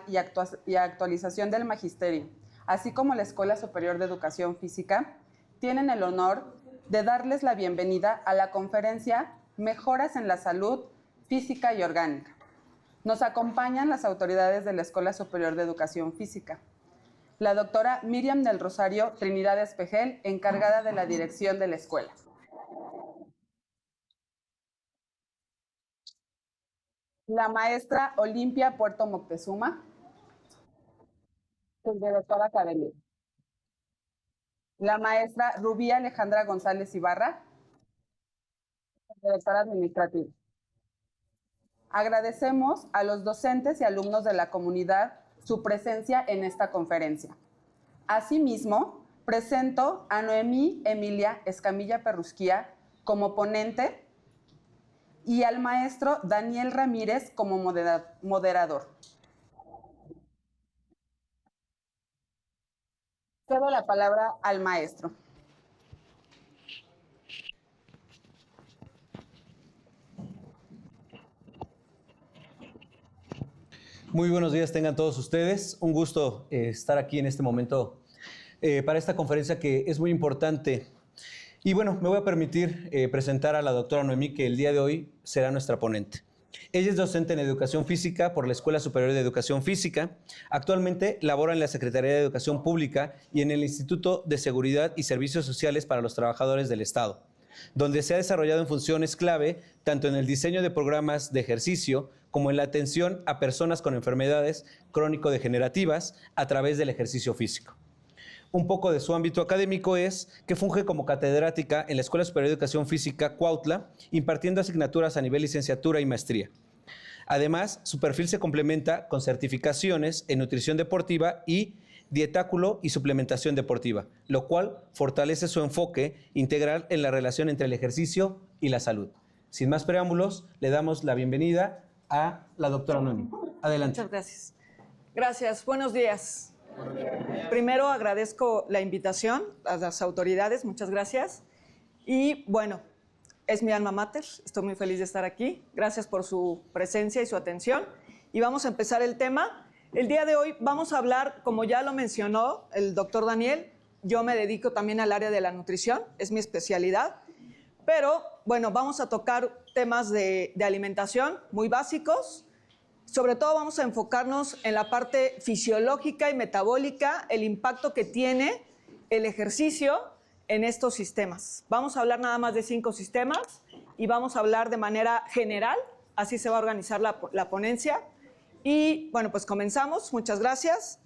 y actualización del Magisterio, así como la Escuela Superior de Educación Física, tienen el honor de darles la bienvenida a la conferencia Mejoras en la Salud Física y Orgánica. Nos acompañan las autoridades de la Escuela Superior de Educación Física. La doctora Miriam del Rosario Trinidad Espejel, encargada de la dirección de la escuela. La maestra Olimpia Puerto Moctezuma, subdirectora académica. La maestra Rubí Alejandra González Ibarra, directora administrativa. Agradecemos a los docentes y alumnos de la comunidad su presencia en esta conferencia. Asimismo, presento a Noemí Emilia Escamilla Perrusquía como ponente y al maestro Daniel Ramírez como moderador. Cedo la palabra al maestro. Muy buenos días tengan todos ustedes. Un gusto estar aquí en este momento para esta conferencia que es muy importante. Y bueno, me voy a permitir presentar a la doctora Noemí, que el día de hoy será nuestra ponente. Ella es docente en Educación Física por la Escuela Superior de Educación Física. Actualmente labora en la Secretaría de Educación Pública y en el Instituto de Seguridad y Servicios Sociales para los Trabajadores del Estado, donde se ha desarrollado en funciones clave tanto en el diseño de programas de ejercicio como en la atención a personas con enfermedades crónico-degenerativas a través del ejercicio físico. Un poco de su ámbito académico es que funge como catedrática en la Escuela Superior de Educación Física Cuautla, impartiendo asignaturas a nivel licenciatura y maestría. Además, su perfil se complementa con certificaciones en nutrición deportiva y dietáculo y suplementación deportiva, lo cual fortalece su enfoque integral en la relación entre el ejercicio y la salud. Sin más preámbulos, le damos la bienvenida a la doctora Noemí. Adelante. Muchas gracias. Gracias. Buenos días. Primero agradezco la invitación a las autoridades. Muchas gracias. Y bueno, es mi alma mater. Estoy muy feliz de estar aquí. Gracias por su presencia y su atención. Y vamos a empezar el tema. El día de hoy vamos a hablar, como ya lo mencionó el doctor Daniel, yo me dedico también al área de la nutrición, es mi especialidad, pero bueno, vamos a tocar temas de alimentación muy básicos. Sobre todo vamos a enfocarnos en la parte fisiológica y metabólica, el impacto que tiene el ejercicio en estos sistemas. Vamos a hablar nada más de 5 sistemas y vamos a hablar de manera general, así se va a organizar la ponencia. Y bueno, pues comenzamos. Muchas gracias.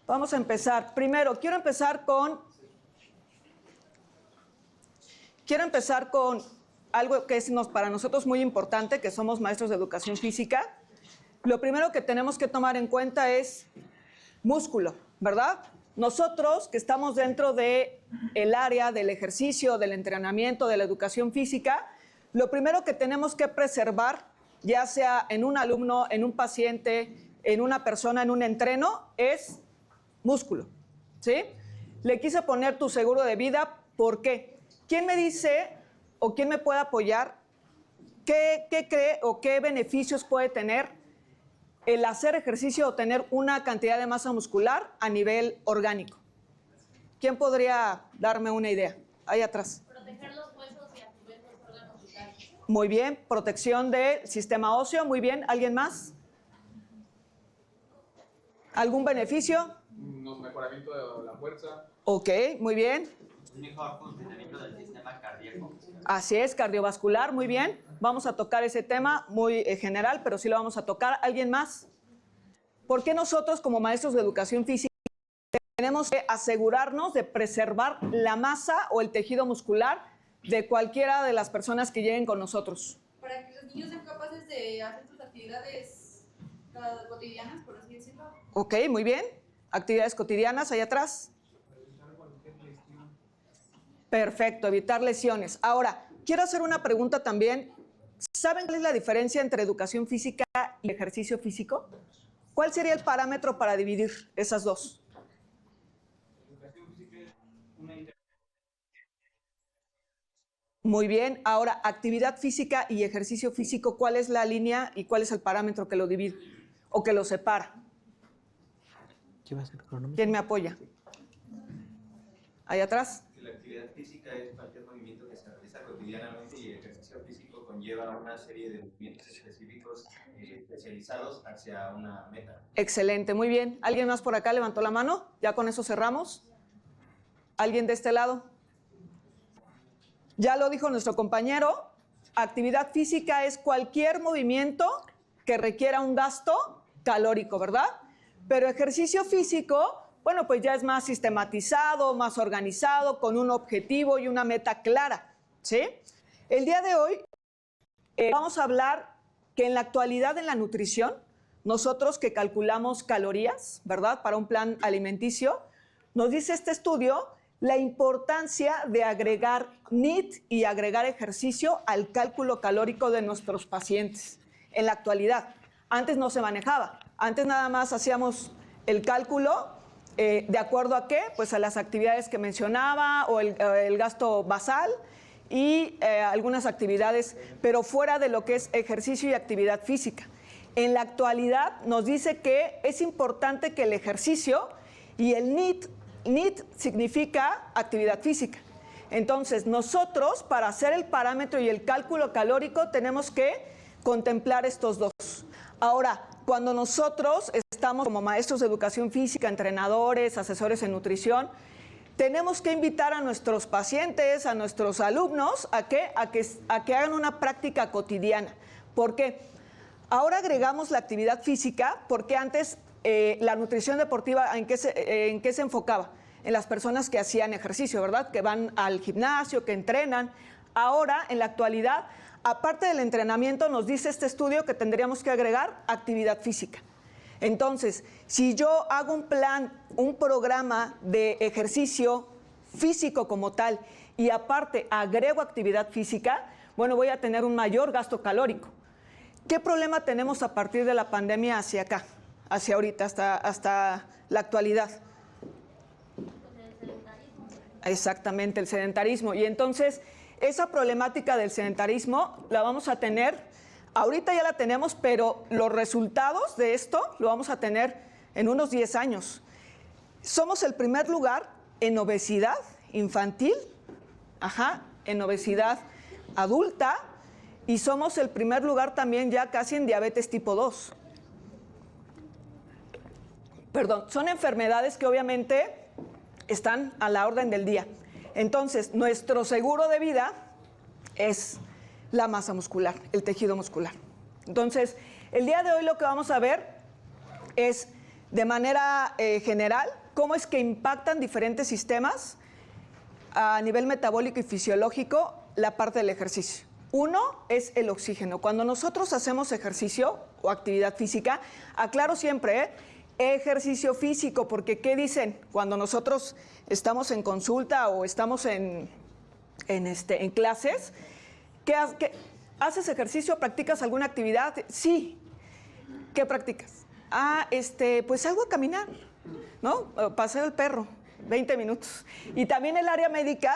Vamos a empezar. Primero, quiero empezar con algo que es para nosotros muy importante, que somos maestros de educación física. Lo primero que tenemos que tomar en cuenta es músculo, ¿verdad? Nosotros que estamos dentro del área del ejercicio, del entrenamiento, de la educación física, lo primero que tenemos que preservar, ya sea en un alumno, en un paciente, en una persona, en un entreno, es músculo, ¿sí? Le quise poner tu seguro de vida, ¿por qué? ¿Quién me dice o quién me puede apoyar? ¿Qué cree o qué beneficios puede tener el hacer ejercicio o tener una cantidad de masa muscular a nivel orgánico? ¿Quién podría darme una idea? Ahí atrás. Proteger los huesos y a su vez los órganos vitales. Muy bien, protección del sistema óseo, muy bien. ¿Alguien más? ¿Algún beneficio? Mejoramiento de la fuerza. Ok, muy bien. Un mejor funcionamiento del sistema cardíaco. Así es, cardiovascular, muy bien. Vamos a tocar ese tema muy general, pero sí lo vamos a tocar. ¿Alguien más? ¿Por qué nosotros como maestros de educación física tenemos que asegurarnos de preservar la masa o el tejido muscular de cualquiera de las personas que lleguen con nosotros? Para que los niños sean capaces de hacer sus actividades cotidianas, por así decirlo. Ok, muy bien. Actividades cotidianas, ahí atrás. Perfecto, evitar lesiones. Ahora, quiero hacer una pregunta también. ¿Saben cuál es la diferencia entre educación física y ejercicio físico? ¿Cuál sería el parámetro para dividir esas dos? Muy bien. Ahora, actividad física y ejercicio físico, ¿cuál es la línea y cuál es el parámetro que lo divide? o que los separa? ¿Qué va a ser el cronómetro? ¿Quién me apoya? Ahí atrás. Que la actividad física es cualquier movimiento que se realiza cotidianamente y el ejercicio físico conlleva una serie de movimientos específicos especializados hacia una meta. Excelente, muy bien. ¿Alguien más por acá levantó la mano? Ya con eso cerramos. ¿Alguien de este lado? Ya lo dijo nuestro compañero, actividad física es cualquier movimiento que requiera un gasto calórico, ¿verdad? Pero ejercicio físico, bueno, pues ya es más sistematizado, más organizado, con un objetivo y una meta clara, ¿sí? El día de hoy vamos a hablar que en la actualidad en la nutrición, nosotros que calculamos calorías, ¿verdad? Para un plan alimenticio, nos dice este estudio la importancia de agregar NEAT y agregar ejercicio al cálculo calórico de nuestros pacientes. En la actualidad, antes no se manejaba, antes nada más hacíamos el cálculo de acuerdo a qué, pues a las actividades que mencionaba o el gasto basal y algunas actividades, pero fuera de lo que es ejercicio y actividad física. En la actualidad nos dice que es importante que el ejercicio y el NEAT significa actividad física. Entonces, nosotros, para hacer el parámetro y el cálculo calórico, tenemos que contemplar estos dos. Ahora, cuando nosotros estamos como maestros de educación física, entrenadores, asesores en nutrición, tenemos que invitar a nuestros pacientes, a nuestros alumnos, a que hagan una práctica cotidiana. ¿Por qué? Ahora agregamos la actividad física, porque antes la nutrición deportiva, ¿en qué se enfocaba? En las personas que hacían ejercicio, ¿verdad? Que van al gimnasio, que entrenan. Ahora, en la actualidad, aparte del entrenamiento, nos dice este estudio que tendríamos que agregar actividad física. Entonces, si yo hago un plan, un programa de ejercicio físico como tal y aparte agrego actividad física, bueno, voy a tener un mayor gasto calórico. ¿Qué problema tenemos a partir de la pandemia hacia acá, hacia ahorita, hasta la actualidad? Exactamente, el sedentarismo. Y entonces, esa problemática del sedentarismo la vamos a tener, ahorita ya la tenemos, pero los resultados de esto lo vamos a tener en unos 10 años. Somos el primer lugar en obesidad infantil, en obesidad adulta, y somos el primer lugar también ya casi en diabetes tipo 2. Perdón, son enfermedades que obviamente están a la orden del día. Entonces, nuestro seguro de vida es la masa muscular, el tejido muscular. Entonces, el día de hoy lo que vamos a ver es, de manera general, cómo es que impactan diferentes sistemas a nivel metabólico y fisiológico la parte del ejercicio. Uno es el oxígeno. Cuando nosotros hacemos ejercicio o actividad física, aclaro siempre, ejercicio físico, porque ¿qué dicen? Cuando nosotros estamos en consulta o estamos en clases, ¿qué haces ejercicio? ¿Practicas alguna actividad? Sí. ¿Qué practicas? Pues salgo a caminar, ¿no? Paseo el perro, 20 minutos. Y también el área médica,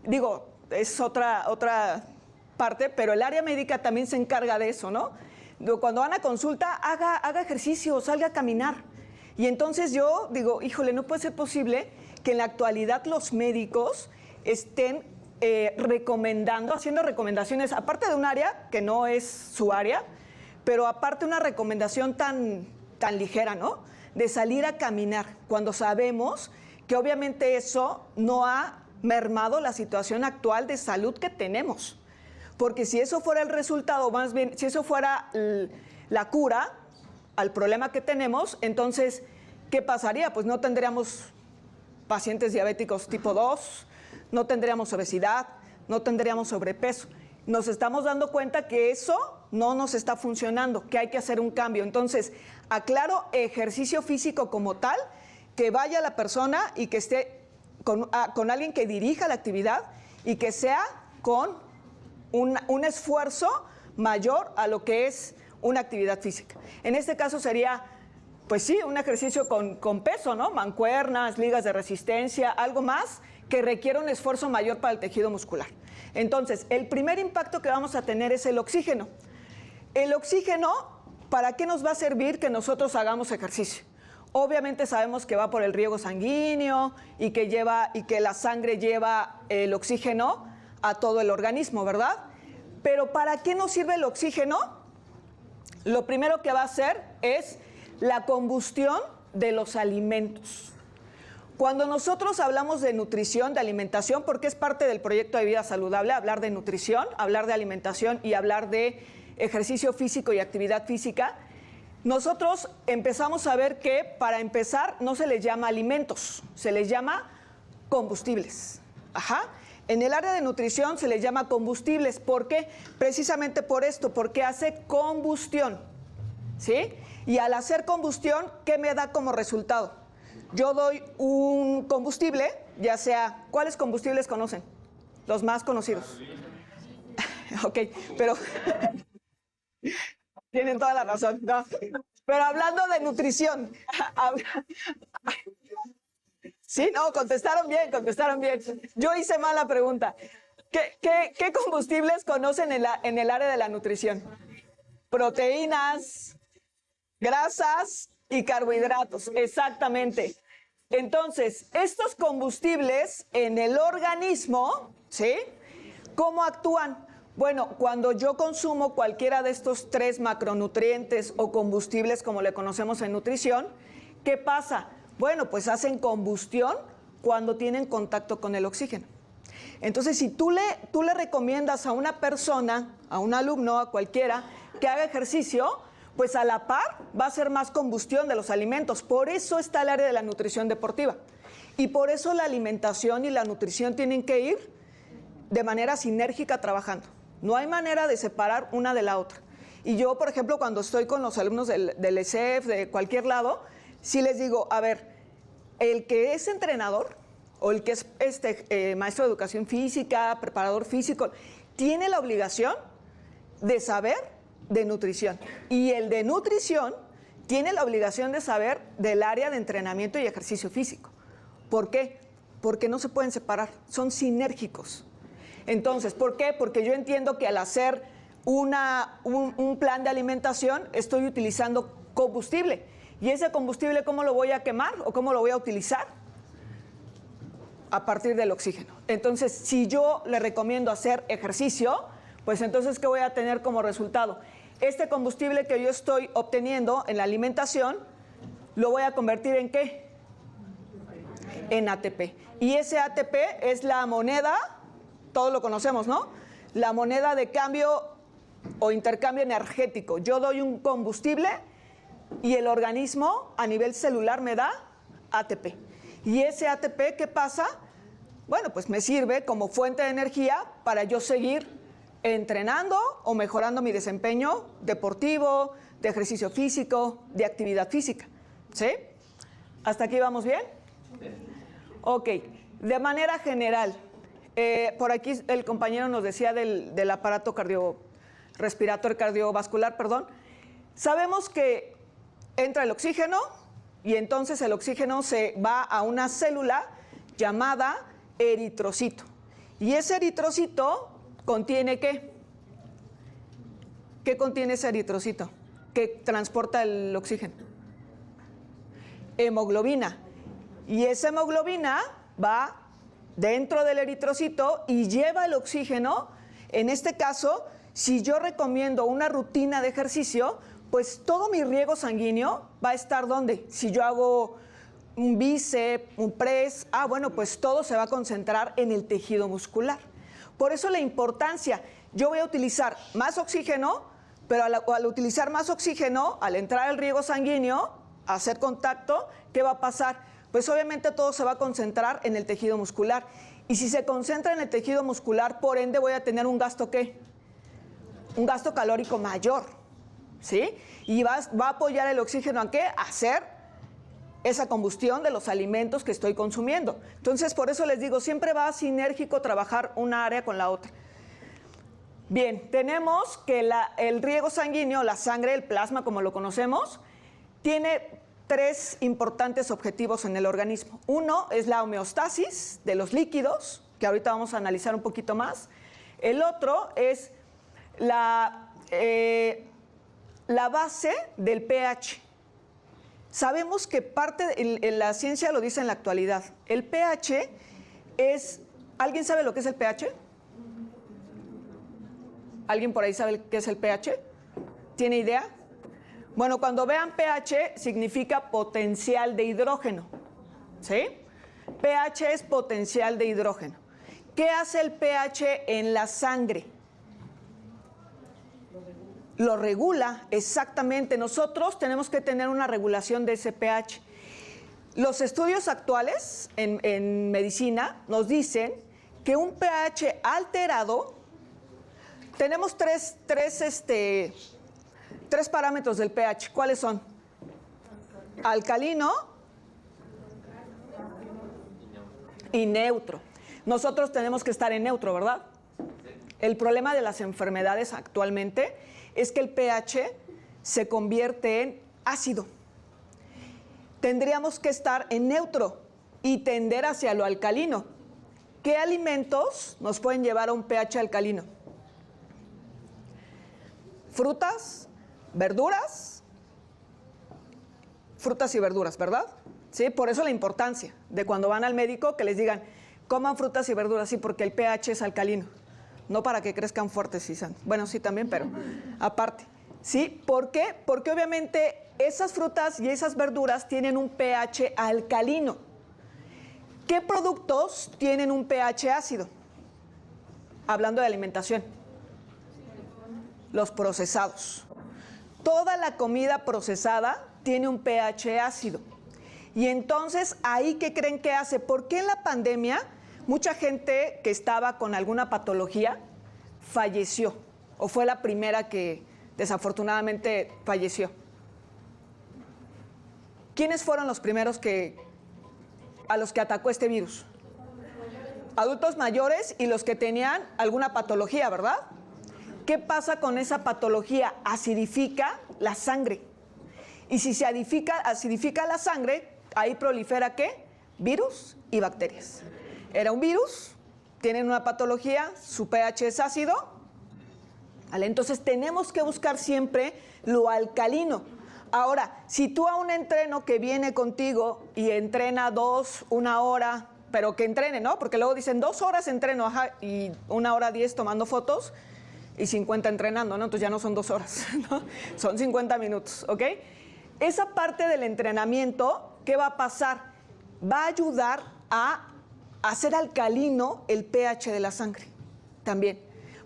digo, es otra parte, pero el área médica también se encarga de eso, ¿no? Cuando van a consulta, haga ejercicio, salga a caminar. Y entonces yo digo, híjole, no puede ser posible que en la actualidad los médicos estén haciendo recomendaciones, aparte de un área que no es su área, pero aparte una recomendación tan ligera, ¿no? De salir a caminar, cuando sabemos que obviamente eso no ha mermado la situación actual de salud que tenemos. Porque si eso fuera el resultado, más bien, si eso fuera la cura al problema que tenemos, entonces, ¿qué pasaría? Pues no tendríamos pacientes diabéticos tipo 2, no tendríamos obesidad, no tendríamos sobrepeso. Nos estamos dando cuenta que eso no nos está funcionando, que hay que hacer un cambio. Entonces, aclaro, ejercicio físico como tal, que vaya la persona y que esté con alguien que dirija la actividad y que sea con un esfuerzo mayor a lo que es una actividad física. En este caso sería, pues sí, un ejercicio con peso, ¿no? Mancuernas, ligas de resistencia, algo más que requiere un esfuerzo mayor para el tejido muscular. Entonces, el primer impacto que vamos a tener es el oxígeno. El oxígeno ¿para qué nos va a servir que nosotros hagamos ejercicio? Obviamente sabemos que va por el riego sanguíneo y que la sangre lleva el oxígeno a todo el organismo, ¿verdad? Pero ¿para qué nos sirve el oxígeno? Lo primero que va a hacer es la combustión de los alimentos. Cuando nosotros hablamos de nutrición, de alimentación, porque es parte del proyecto de vida saludable, hablar de nutrición, hablar de alimentación y hablar de ejercicio físico y actividad física, nosotros empezamos a ver que para empezar no se les llama alimentos, se les llama combustibles. Ajá. En el área de nutrición se les llama combustibles. ¿Por qué? Precisamente por esto, porque hace combustión, ¿sí? Y al hacer combustión, ¿qué me da como resultado? Yo doy un combustible, ya sea... ¿Cuáles combustibles conocen? Los más conocidos. Ok, pero... Tienen toda la razón, no. Pero hablando de nutrición... Sí, no, contestaron bien, contestaron bien. Yo hice mal la pregunta. ¿Qué combustibles conocen en el área de la nutrición? Proteínas, grasas y carbohidratos, exactamente. Entonces, estos combustibles en el organismo, ¿sí? ¿Cómo actúan? Bueno, cuando yo consumo cualquiera de estos 3 macronutrientes o combustibles, como le conocemos en nutrición, ¿qué pasa? Bueno, pues hacen combustión cuando tienen contacto con el oxígeno. Entonces, si tú le recomiendas a una persona, a un alumno, a cualquiera, que haga ejercicio, pues a la par va a ser más combustión de los alimentos. Por eso está el área de la nutrición deportiva. Y por eso la alimentación y la nutrición tienen que ir de manera sinérgica trabajando. No hay manera de separar una de la otra. Y yo, por ejemplo, cuando estoy con los alumnos del ESEF, de cualquier lado, sí les digo, a ver, el que es entrenador o el que es maestro de educación física, preparador físico, tiene la obligación de saber de nutrición. Y el de nutrición tiene la obligación de saber del área de entrenamiento y ejercicio físico. ¿Por qué? Porque no se pueden separar, son sinérgicos. Entonces, ¿por qué? Porque yo entiendo que al hacer un plan de alimentación estoy utilizando combustible. ¿Y ese combustible cómo lo voy a quemar o cómo lo voy a utilizar? A partir del oxígeno. Entonces, si yo le recomiendo hacer ejercicio, pues entonces, ¿qué voy a tener como resultado? Este combustible que yo estoy obteniendo en la alimentación, ¿lo voy a convertir en qué? En ATP. Y ese ATP es la moneda, todos lo conocemos, ¿no? La moneda de cambio o intercambio energético. Yo doy un combustible y el organismo a nivel celular me da ATP. Y ese ATP, ¿qué pasa? Bueno, pues me sirve como fuente de energía para yo seguir entrenando o mejorando mi desempeño deportivo, de ejercicio físico, de actividad física. ¿Sí? ¿Hasta aquí vamos bien? Ok, de manera general, por aquí el compañero nos decía del aparato respiratorio cardiovascular, perdón. Sabemos que entra el oxígeno y entonces el oxígeno se va a una célula llamada eritrocito. Y ese eritrocito contiene ¿qué? ¿Qué contiene ese eritrocito que transporta el oxígeno? Hemoglobina. Y esa hemoglobina va dentro del eritrocito y lleva el oxígeno. En este caso, si yo recomiendo una rutina de ejercicio, pues todo mi riego sanguíneo va a estar ¿dónde? Si yo hago un bíceps, un press, bueno, pues todo se va a concentrar en el tejido muscular. Por eso la importancia, yo voy a utilizar más oxígeno, pero al utilizar más oxígeno, al entrar el riego sanguíneo, a hacer contacto, ¿qué va a pasar? Pues obviamente todo se va a concentrar en el tejido muscular. Y si se concentra en el tejido muscular, por ende voy a tener un gasto ¿qué? Un gasto calórico mayor, ¿sí? Y va a apoyar el oxígeno ¿a qué? A hacer esa combustión de los alimentos que estoy consumiendo. Entonces, por eso les digo, siempre va sinérgico trabajar una área con la otra. Bien, tenemos que el riego sanguíneo, la sangre, el plasma, como lo conocemos, tiene 3 importantes objetivos en el organismo. Uno es la homeostasis de los líquidos, que ahorita vamos a analizar un poquito más. El otro es la base del pH. Sabemos que en la ciencia lo dice en la actualidad. El pH es... ¿Alguien sabe lo que es el pH? ¿Alguien por ahí sabe qué es el pH? ¿Tiene idea? Bueno, cuando vean pH significa potencial de hidrógeno. ¿Sí? pH es potencial de hidrógeno. ¿Qué hace el pH en la sangre? Lo regula, exactamente. Nosotros tenemos que tener una regulación de ese pH. Los estudios actuales en medicina nos dicen que un pH alterado, tenemos tres parámetros del pH. ¿Cuáles son? Alcalino y neutro. Nosotros tenemos que estar en neutro, ¿verdad? El problema de las enfermedades actualmente es que el pH se convierte en ácido. Tendríamos que estar en neutro y tender hacia lo alcalino. ¿Qué alimentos nos pueden llevar a un pH alcalino? Frutas, verduras, frutas y verduras, ¿verdad? Sí, por eso la importancia de cuando van al médico que les digan, coman frutas y verduras, sí, porque el pH es alcalino. No para que crezcan fuertes y sanos. Bueno, sí también, pero aparte. ¿Sí? ¿Por qué? Porque obviamente esas frutas y esas verduras tienen un pH alcalino. ¿Qué productos tienen un pH ácido? Hablando de alimentación. Los procesados. Toda la comida procesada tiene un pH ácido. Y entonces, ¿ahí qué creen que hace? ¿Por qué en la pandemia mucha gente que estaba con alguna patología falleció? ¿O fue la primera que desafortunadamente falleció? ¿Quiénes fueron los primeros a los que atacó este virus? Adultos mayores y los que tenían alguna patología, ¿verdad? ¿Qué pasa con esa patología? Acidifica la sangre. Y si se acidifica la sangre, ahí prolifera ¿qué? Virus y bacterias. Era un virus, tienen una patología, su pH es ácido. ¿Vale? Entonces tenemos que buscar siempre lo alcalino. Ahora, si tú a un entreno que viene contigo y entrena 1 hora, pero que entrene, ¿no? Porque luego dicen 2 horas entreno, ajá, y 1 hora 10 tomando fotos y 50 entrenando, ¿no? Entonces ya no son 2 horas, ¿no? Son 50 minutos, ¿ok? Esa parte del entrenamiento, ¿qué va a pasar? Va a ayudar a hacer alcalino el pH de la sangre también.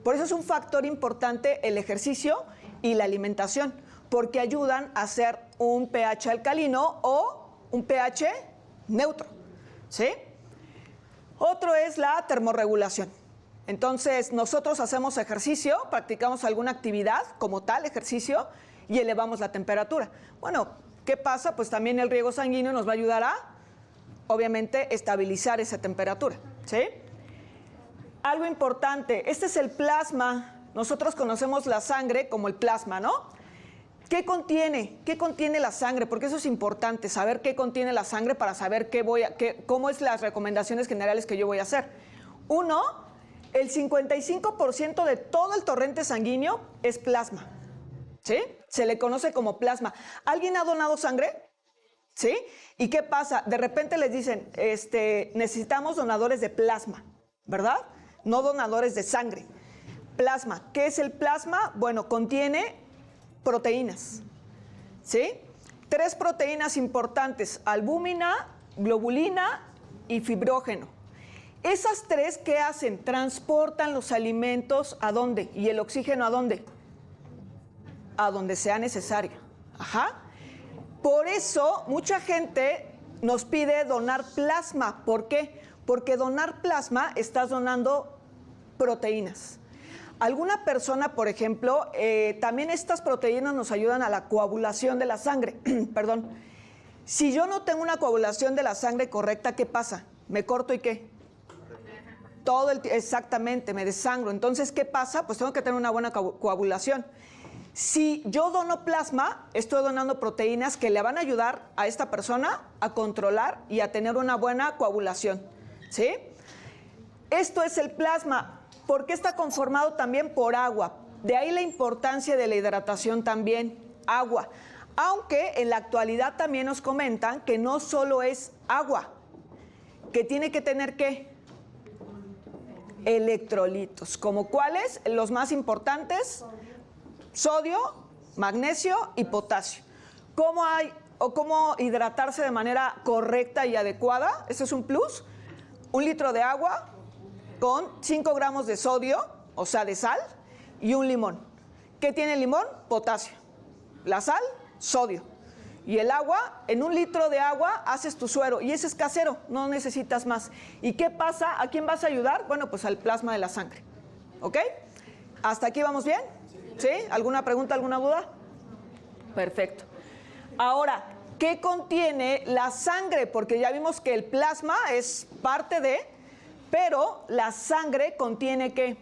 Por eso es un factor importante el ejercicio y la alimentación, porque ayudan a hacer un pH alcalino o un pH neutro, ¿sí? Otro es la termorregulación. Entonces, nosotros hacemos ejercicio, practicamos alguna actividad como tal, ejercicio, y elevamos la temperatura. Bueno, ¿qué pasa? Pues también el riego sanguíneo nos va a ayudar a, obviamente, estabilizar esa temperatura, ¿sí? Algo importante, este es el plasma. Nosotros conocemos la sangre como el plasma, ¿no? ¿Qué contiene? ¿Qué contiene la sangre? Porque eso es importante, saber qué contiene la sangre para saber cómo es las recomendaciones generales que yo voy a hacer. 1, el 55% de todo el torrente sanguíneo es plasma, ¿sí? Se le conoce como plasma. ¿Alguien ha donado sangre? ¿Sí? ¿Y qué pasa? De repente les dicen, necesitamos donadores de plasma, ¿verdad? No donadores de sangre. Plasma. ¿Qué es el plasma? Bueno, contiene proteínas, ¿sí? 3 proteínas importantes, albúmina, globulina y fibrógeno. Esas 3, ¿qué hacen? Transportan los alimentos ¿a dónde? ¿Y el oxígeno a dónde? A donde sea necesario. Ajá. Por eso, mucha gente nos pide donar plasma. ¿Por qué? Porque donar plasma estás donando proteínas. Alguna persona, por ejemplo, también estas proteínas nos ayudan a la coagulación de la sangre. Perdón. Si yo no tengo una coagulación de la sangre correcta, ¿qué pasa? ¿Me corto y qué? Exactamente, me desangro. Entonces, ¿qué pasa? Pues tengo que tener una buena coagulación. Si yo dono plasma, estoy donando proteínas que le van a ayudar a esta persona a controlar y a tener una buena coagulación, ¿sí? Esto es el plasma. ¿Por qué está conformado también por agua? De ahí la importancia de la hidratación también. agua. Aunque en la actualidad también nos comentan que no solo es agua, que tiene que tener ¿qué? Electrolitos. ¿Como cuáles? Los más importantes: sodio, magnesio y potasio. ¿Cómo hidratarse de manera correcta y adecuada? Ese es un plus. 1 litro de agua con 5 gramos de sodio, o sea, de sal, y un limón. ¿Qué tiene el limón? Potasio. La sal, sodio. Y el agua, en 1 litro de agua haces tu suero, y ese es casero, no necesitas más. ¿Y qué pasa? ¿A quién vas a ayudar? Bueno, pues al plasma de la sangre. ¿Ok? ¿Hasta aquí vamos bien? ¿Sí? ¿Alguna pregunta, alguna duda? Perfecto. Ahora, ¿qué contiene la sangre? Porque ya vimos que el plasma es parte de, pero la sangre contiene ¿qué?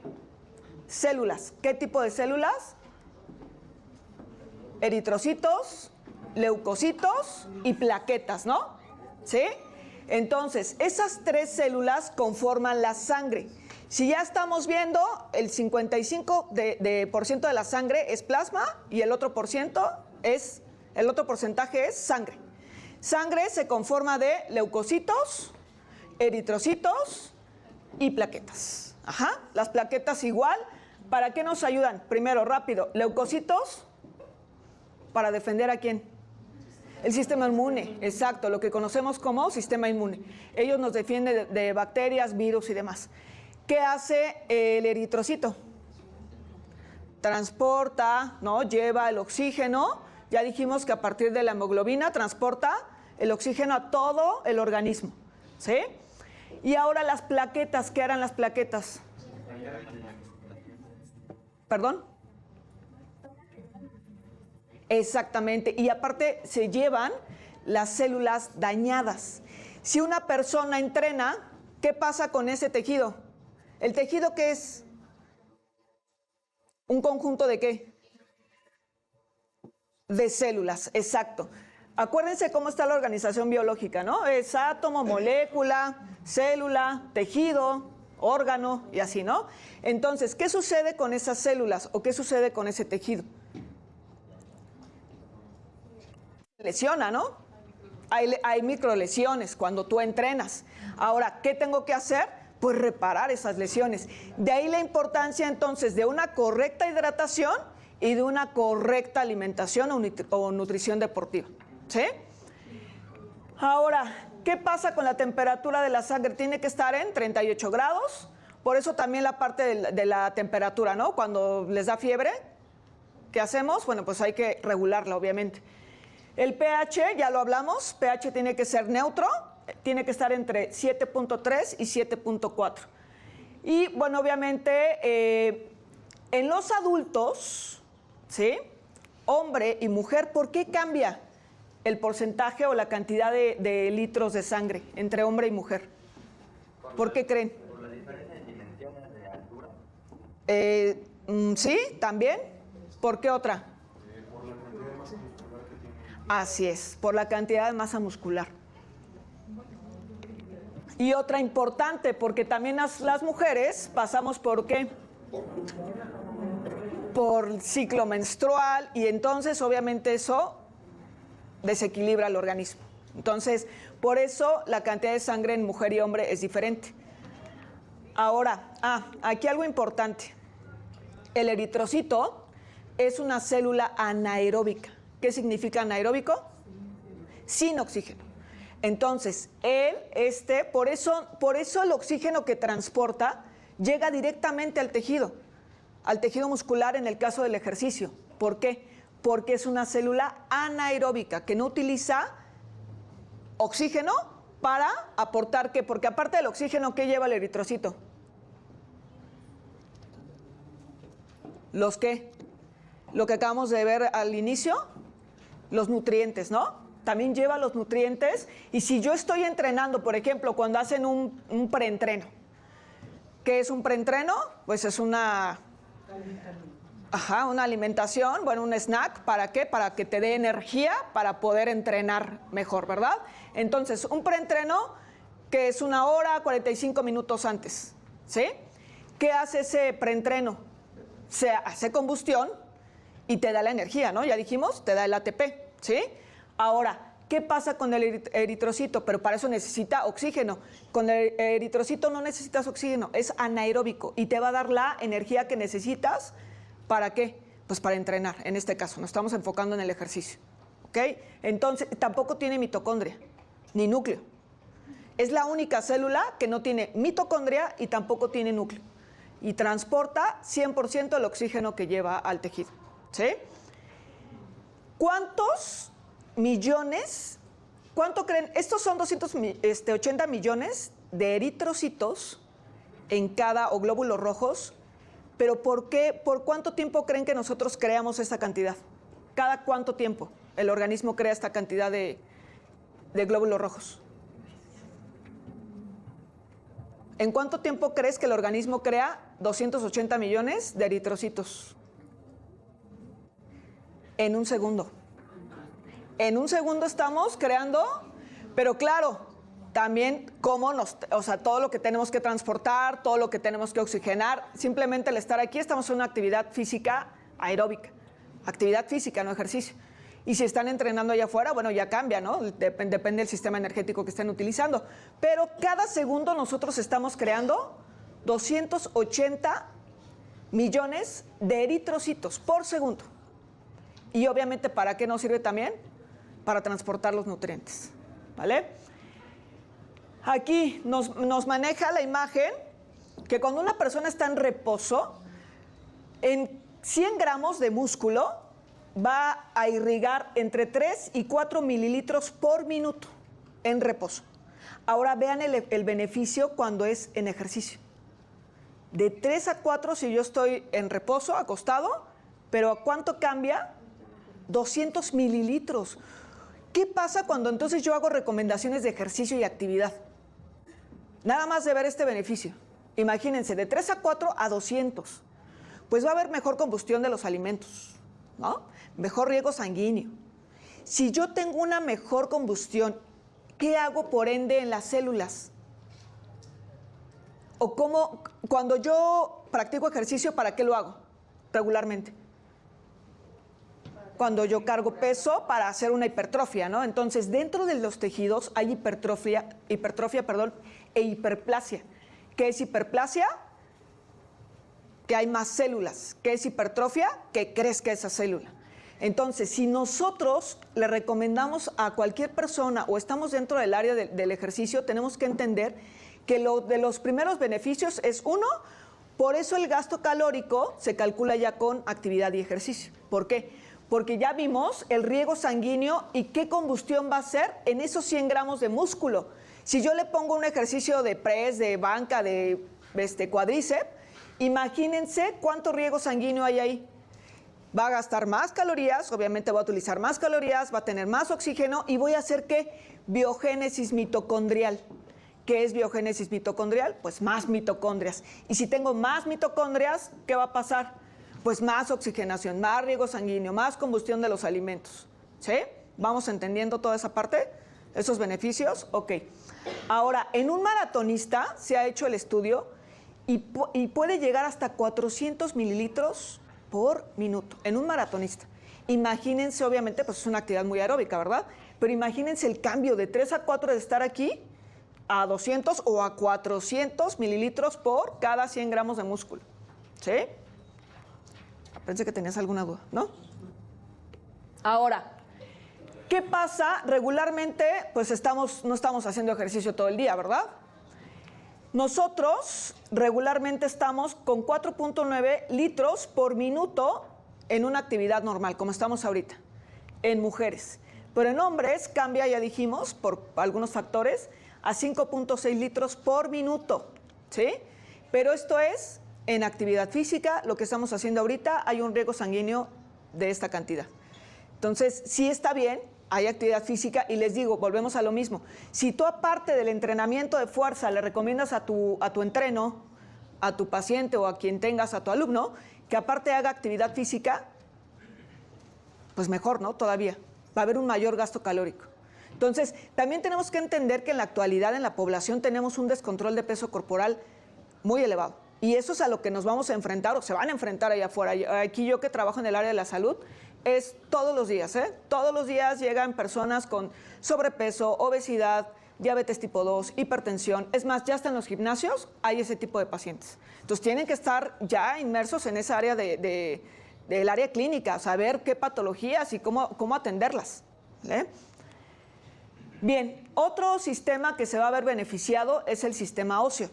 Células. ¿Qué tipo de células? Eritrocitos, leucocitos y plaquetas, ¿no? ¿Sí? Entonces, esas 3 células conforman la sangre. Si ya estamos viendo, el 55% de la sangre es plasma y el otro porcentaje es sangre. Sangre se conforma de leucocitos, eritrocitos y plaquetas. Ajá. Las plaquetas igual. ¿Para qué nos ayudan? Primero, rápido, leucocitos, ¿para defender a quién? El sistema inmune, exacto, lo que conocemos como sistema inmune. Ellos nos defienden de bacterias, virus y demás. ¿Qué hace el eritrocito? Transporta, ¿no? Lleva el oxígeno. Ya dijimos que a partir de la hemoglobina transporta el oxígeno a todo el organismo, ¿sí? Y ahora las plaquetas, ¿qué harán las plaquetas? ¿Perdón? Exactamente, y aparte se llevan las células dañadas. Si una persona entrena, ¿qué pasa con ese tejido? ¿El tejido qué es? ¿Un conjunto de qué? De células, exacto. Acuérdense cómo está la organización biológica, ¿no? Es átomo, molécula, célula, tejido, órgano y así, ¿no? Entonces, ¿qué sucede con esas células o qué sucede con ese tejido? Lesiona, ¿no? Hay microlesiones cuando tú entrenas. Ahora, ¿qué tengo que hacer? Pues reparar esas lesiones. De ahí la importancia entonces de una correcta hidratación y de una correcta alimentación o nutrición deportiva. ¿Sí? Ahora, ¿qué pasa con la temperatura de la sangre? Tiene que estar en 38 grados. Por eso también la parte de la temperatura, ¿no? Cuando les da fiebre, ¿qué hacemos? Bueno, pues hay que regularla, obviamente. El pH, ya lo hablamos, pH tiene que ser neutro, tiene que estar entre 7.3 y 7.4. Y bueno, obviamente, en los adultos, ¿sí? Hombre y mujer, ¿por qué cambia el porcentaje o la cantidad de litros de sangre entre hombre y mujer? ¿Por qué creen? Por la diferencia en dimensiones de altura. Sí, también. ¿Por qué otra? Por la cantidad de masa muscular que tiene. Así es, por la cantidad de masa muscular. Y otra importante, porque también las mujeres pasamos por ¿qué? Por ciclo menstrual, y entonces obviamente eso desequilibra el organismo. Entonces, por eso la cantidad de sangre en mujer y hombre es diferente. Ahora, aquí algo importante. El eritrocito es una célula anaeróbica. ¿Qué significa anaeróbico? Sin oxígeno. Entonces, por eso el oxígeno que transporta llega directamente al tejido muscular en el caso del ejercicio. ¿Por qué? Porque es una célula anaeróbica que no utiliza oxígeno para aportar ¿qué? Porque aparte del oxígeno, ¿qué lleva el eritrocito? ¿Los qué? Lo que acabamos de ver al inicio, los nutrientes, ¿no? También lleva los nutrientes. Y si yo estoy entrenando, por ejemplo, cuando hacen un preentreno, ¿qué es un preentreno? Pues es una alimentación, bueno, un snack. ¿Para qué? Para que te dé energía para poder entrenar mejor, ¿verdad? Entonces, un preentreno que es 1 hora, 45 minutos antes, ¿sí? ¿Qué hace ese preentreno? Se hace combustión y te da la energía, ¿no? Ya dijimos, te da el ATP, ¿sí? Ahora, ¿qué pasa con el eritrocito? Pero para eso necesita oxígeno. Con el eritrocito no necesitas oxígeno, es anaeróbico y te va a dar la energía que necesitas. ¿Para qué? Pues para entrenar, en este caso, nos estamos enfocando en el ejercicio, ¿ok? Entonces, tampoco tiene mitocondria, ni núcleo. Es la única célula que no tiene mitocondria y tampoco tiene núcleo. Y transporta 100% el oxígeno que lleva al tejido, ¿sí? ¿Cuántos millones, cuánto creen? Estos son 280 millones de eritrocitos en cada, o glóbulos rojos, pero ¿por qué? ¿Por cuánto tiempo creen que nosotros creamos esta cantidad? ¿Cada cuánto tiempo el organismo crea esta cantidad de glóbulos rojos? ¿En cuánto tiempo crees que el organismo crea 280 millones de eritrocitos? En un segundo. En un segundo estamos creando, pero claro, también cómo todo lo que tenemos que transportar, todo lo que tenemos que oxigenar. Simplemente al estar aquí estamos en una actividad física aeróbica. Actividad física, no ejercicio. Y si están entrenando allá afuera, bueno, ya cambia, ¿no? Depende del sistema energético que estén utilizando. Pero cada segundo nosotros estamos creando 280 millones de eritrocitos por segundo. Y obviamente, ¿para qué nos sirve también? Para transportar los nutrientes, ¿vale? Aquí nos maneja la imagen que cuando una persona está en reposo, en 100 gramos de músculo va a irrigar entre 3 y 4 mililitros por minuto en reposo. Ahora vean el beneficio cuando es en ejercicio. De 3 a 4 si yo estoy en reposo, acostado, pero ¿a cuánto cambia? 200 mililitros. ¿Qué pasa cuando entonces yo hago recomendaciones de ejercicio y actividad? Nada más de ver este beneficio. Imagínense, de 3 a 4 a 200. Pues va a haber mejor combustión de los alimentos, ¿no? Mejor riego sanguíneo. Si yo tengo una mejor combustión, ¿qué hago por ende en las células? O cómo, cuando yo practico ejercicio, ¿para qué lo hago regularmente? Cuando yo cargo peso para hacer una hipertrofia, ¿no? Entonces, dentro de los tejidos hay hipertrofia, e hiperplasia. ¿Qué es hiperplasia? Que hay más células. ¿Qué es hipertrofia? Que crezca esa célula. Entonces, si nosotros le recomendamos a cualquier persona o estamos dentro del área del ejercicio, tenemos que entender que de los primeros beneficios es uno, por eso el gasto calórico se calcula ya con actividad y ejercicio. ¿Por qué? Porque ya vimos el riego sanguíneo y qué combustión va a ser en esos 100 gramos de músculo. Si yo le pongo un ejercicio de press, de banca, de cuádriceps, imagínense cuánto riego sanguíneo hay ahí. Va a gastar más calorías, obviamente va a utilizar más calorías, va a tener más oxígeno y voy a hacer ¿qué? Biogénesis mitocondrial. ¿Qué es biogénesis mitocondrial? Pues más mitocondrias. Y si tengo más mitocondrias, ¿qué va a pasar? Pues más oxigenación, más riego sanguíneo, más combustión de los alimentos. ¿Sí? ¿Vamos entendiendo toda esa parte? ¿Esos beneficios? Ok. Ahora, en un maratonista se ha hecho el estudio y puede llegar hasta 400 mililitros por minuto en un maratonista. Imagínense, obviamente, pues es una actividad muy aeróbica, ¿verdad? Pero imagínense el cambio de 3 a 4 de estar aquí a 200 o a 400 mililitros por cada 100 gramos de músculo. ¿Sí? Pensé que tenías alguna duda, ¿no? Ahora, ¿qué pasa? Regularmente, pues no estamos haciendo ejercicio todo el día, ¿verdad? Nosotros regularmente estamos con 4.9 litros por minuto en una actividad normal, como estamos ahorita, en mujeres. Pero en hombres cambia, ya dijimos, por algunos factores, a 5.6 litros por minuto, ¿sí? Pero esto es en actividad física, lo que estamos haciendo ahorita, hay un riego sanguíneo de esta cantidad. Entonces, sí está bien, hay actividad física y les digo, volvemos a lo mismo. Si tú aparte del entrenamiento de fuerza le recomiendas a tu entreno, a tu paciente o a quien tengas, a tu alumno, que aparte haga actividad física, pues mejor, ¿no? Todavía. Va a haber un mayor gasto calórico. Entonces, también tenemos que entender que en la actualidad en la población tenemos un descontrol de peso corporal muy elevado. Y eso es a lo que nos vamos a enfrentar o se van a enfrentar allá afuera. Aquí yo que trabajo en el área de la salud, es todos los días, ¿eh? Todos los días llegan personas con sobrepeso, obesidad, diabetes tipo 2, hipertensión. Es más, ya hasta en los gimnasios hay ese tipo de pacientes. Entonces tienen que estar ya inmersos en esa área del área clínica, saber qué patologías y cómo atenderlas. ¿Vale? Bien, otro sistema que se va a ver beneficiado es el sistema óseo.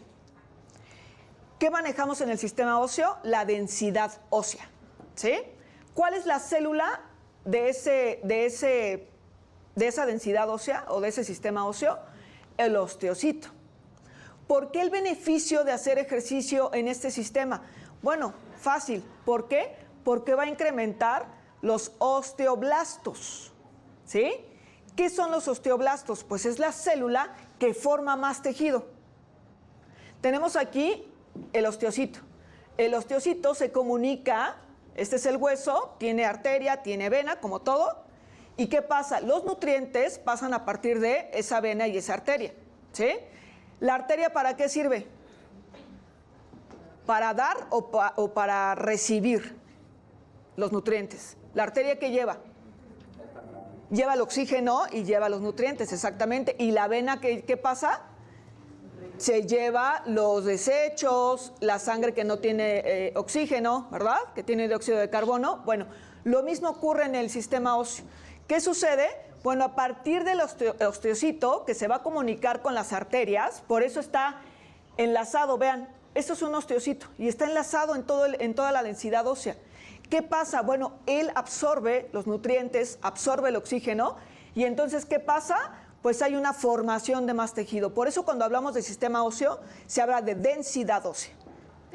¿Qué manejamos en el sistema óseo? La densidad ósea, ¿sí? ¿Cuál es la célula de esa densidad ósea o de ese sistema óseo? El osteocito. ¿Por qué el beneficio de hacer ejercicio en este sistema? Bueno, fácil. ¿Por qué? Porque va a incrementar los osteoblastos, ¿sí? ¿Qué son los osteoblastos? Pues es la célula que forma más tejido. Tenemos aquí el osteocito. El osteocito se comunica, este es el hueso, tiene arteria, tiene vena, como todo. ¿Y qué pasa? Los nutrientes pasan a partir de esa vena y esa arteria, ¿sí? ¿La arteria para qué sirve? ¿Para dar o para recibir los nutrientes? ¿La arteria qué lleva? Lleva el oxígeno y lleva los nutrientes, exactamente. ¿Y la vena qué pasa? Se lleva los desechos, la sangre que no tiene oxígeno, ¿verdad? Que tiene dióxido de carbono. Bueno, lo mismo ocurre en el sistema óseo. ¿Qué sucede? Bueno, a partir del osteocito, que se va a comunicar con las arterias, por eso está enlazado, vean, esto es un osteocito y está enlazado en toda la densidad ósea. ¿Qué pasa? Bueno, él absorbe los nutrientes, absorbe el oxígeno y entonces, ¿qué pasa? Pues hay una formación de más tejido. Por eso cuando hablamos de sistema óseo, se habla de densidad ósea.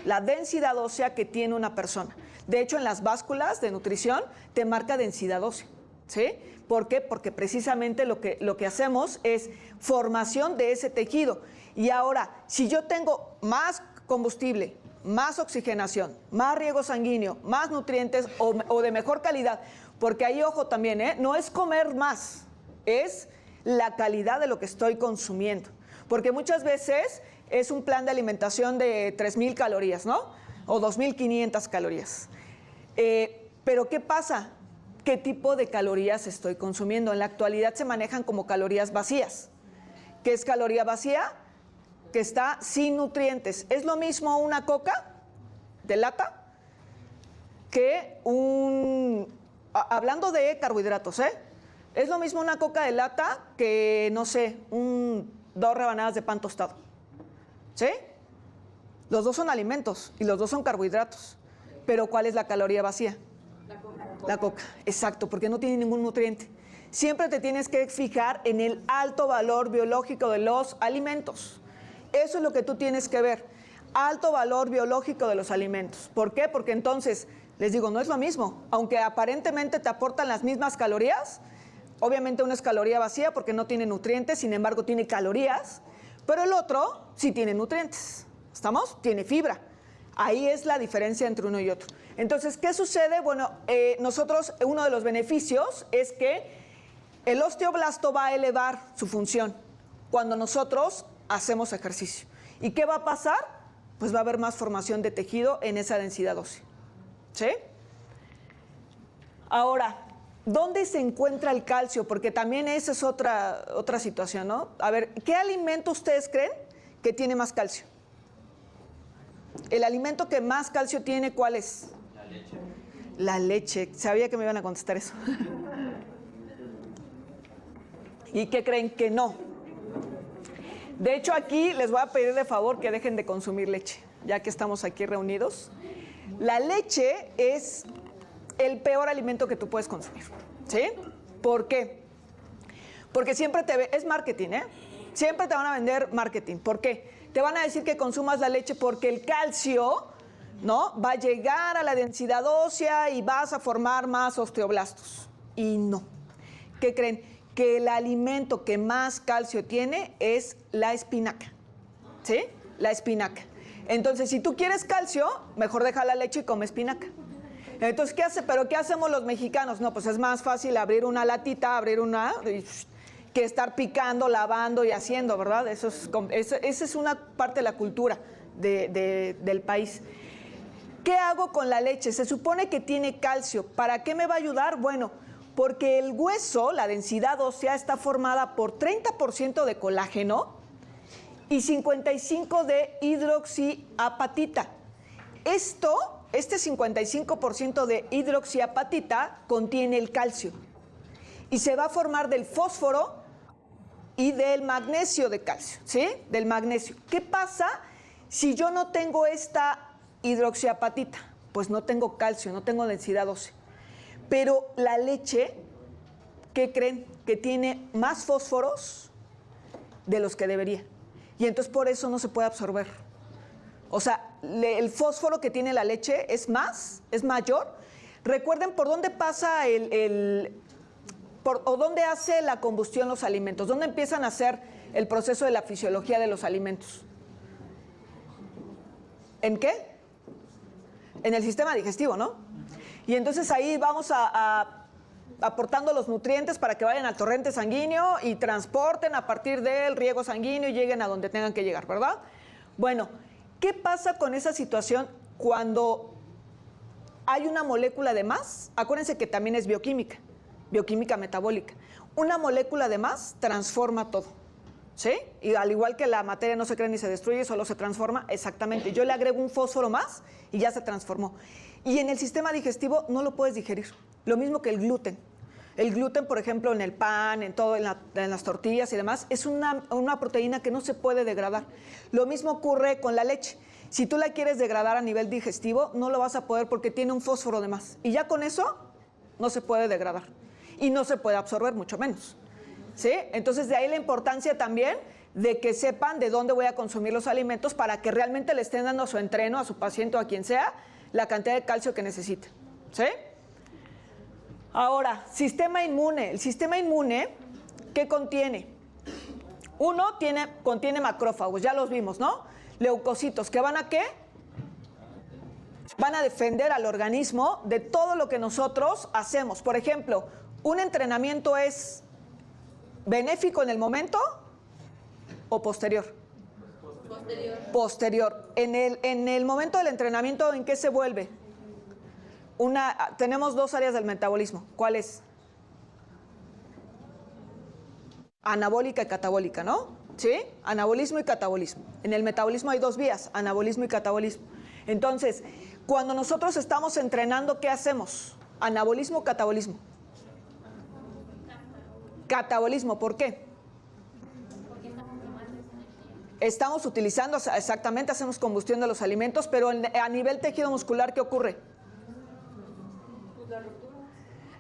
La densidad ósea que tiene una persona. De hecho, en las básculas de nutrición te marca densidad ósea, ¿sí? ¿Por qué? Porque precisamente lo que hacemos es formación de ese tejido. Y ahora, si yo tengo más combustible, más oxigenación, más riego sanguíneo, más nutrientes o de mejor calidad, porque ahí, ojo también, no es comer más, es la calidad de lo que estoy consumiendo. Porque muchas veces es un plan de alimentación de 3,000 calorías, ¿no? O 2,500 calorías. Pero ¿qué pasa? ¿Qué tipo de calorías estoy consumiendo? En la actualidad se manejan como calorías vacías. ¿Qué es caloría vacía? Que está sin nutrientes. Es lo mismo una coca de lata que hablando de carbohidratos, es lo mismo una coca de lata que, no sé, 2 rebanadas de pan tostado. ¿Sí? Los dos son alimentos y los dos son carbohidratos. Pero ¿cuál es la caloría vacía? La coca, exacto, porque no tiene ningún nutriente. Siempre te tienes que fijar en el alto valor biológico de los alimentos. Eso es lo que tú tienes que ver. Alto valor biológico de los alimentos. ¿Por qué? Porque entonces, les digo, no es lo mismo. Aunque aparentemente te aportan las mismas calorías, obviamente una es caloría vacía porque no tiene nutrientes, sin embargo tiene calorías, pero el otro sí tiene nutrientes. ¿Estamos? Tiene fibra. Ahí es la diferencia entre uno y otro. Entonces, ¿qué sucede? Bueno, nosotros, uno de los beneficios es que el osteoblasto va a elevar su función cuando nosotros hacemos ejercicio. ¿Y qué va a pasar? Pues va a haber más formación de tejido en esa densidad ósea. ¿Sí? Ahora, ¿dónde se encuentra el calcio? Porque también esa es otra situación, ¿no? A ver, ¿qué alimento ustedes creen que tiene más calcio? El alimento que más calcio tiene, ¿cuál es? La leche. La leche. Sabía que me iban a contestar eso. ¿Y qué creen? Que no. De hecho, aquí les voy a pedir de favor que dejen de consumir leche, ya que estamos aquí reunidos. La leche es el peor alimento que tú puedes consumir, ¿sí? ¿Por qué? Porque siempre es marketing, Siempre te van a vender marketing. ¿Por qué? Te van a decir que consumas la leche porque el calcio, ¿no?, va a llegar a la densidad ósea y vas a formar más osteoblastos. Y no. ¿Qué creen? Que el alimento que más calcio tiene es la espinaca, ¿sí? La espinaca. Entonces, si tú quieres calcio, mejor deja la leche y come espinaca. Entonces, ¿Pero qué hacemos los mexicanos? No, pues es más fácil abrir una latita, que estar picando, lavando y haciendo, ¿verdad? Esa es una parte de la cultura del país. ¿Qué hago con la leche? Se supone que tiene calcio. ¿Para qué me va a ayudar? Bueno, porque el hueso, la densidad ósea, está formada por 30% de colágeno y 55% de hidroxiapatita. Este 55% de hidroxiapatita contiene el calcio y se va a formar del fósforo y del magnesio de calcio, ¿sí? Del magnesio. ¿Qué pasa si yo no tengo esta hidroxiapatita? Pues no tengo calcio, no tengo densidad ósea. Pero la leche, ¿qué creen? Que tiene más fósforos de los que debería. Y entonces por eso no se puede absorber. O sea, el fósforo que tiene la leche es mayor. Recuerden por dónde pasa o dónde hace la combustión los alimentos, dónde empiezan a hacer el proceso de la fisiología de los alimentos. ¿En qué? En el sistema digestivo, ¿no? Y entonces ahí vamos aportando los nutrientes para que vayan al torrente sanguíneo y transporten a partir del riego sanguíneo y lleguen a donde tengan que llegar, ¿verdad? Bueno, ¿qué pasa con esa situación cuando hay una molécula de más? Acuérdense que también es bioquímica metabólica. Una molécula de más transforma todo, ¿sí? Y al igual que la materia no se crea ni se destruye, solo se transforma, exactamente. Yo le agrego un fósforo más y ya se transformó. Y en el sistema digestivo no lo puedes digerir. Lo mismo que el gluten. El gluten, por ejemplo, en el pan, en las tortillas y demás, es una proteína que no se puede degradar. Lo mismo ocurre con la leche. Si tú la quieres degradar a nivel digestivo, no lo vas a poder porque tiene un fósforo de más. Y ya con eso no se puede degradar. Y no se puede absorber, mucho menos. ¿Sí? Entonces, de ahí la importancia también de que sepan de dónde voy a consumir los alimentos para que realmente le estén dando a su entreno, a su paciente o a quien sea, la cantidad de calcio que necesite. ¿Sí? Ahora, sistema inmune. El sistema inmune, ¿qué contiene? Uno contiene macrófagos, ya los vimos, ¿no? Leucocitos, ¿que van a qué? Van a defender al organismo de todo lo que nosotros hacemos. Por ejemplo, ¿un entrenamiento es benéfico en el momento o posterior? Posterior. En el momento del entrenamiento, ¿en qué se vuelve? Tenemos dos áreas del metabolismo. ¿Cuál es? Anabólica y catabólica, ¿no? ¿Sí? Anabolismo y catabolismo. En el metabolismo hay dos vías, anabolismo y catabolismo. Entonces, cuando nosotros estamos entrenando, ¿qué hacemos? ¿Anabolismo o catabolismo? Catabolismo, ¿por qué? Estamos utilizando, exactamente, hacemos combustión de los alimentos, pero a nivel tejido muscular, ¿qué ocurre?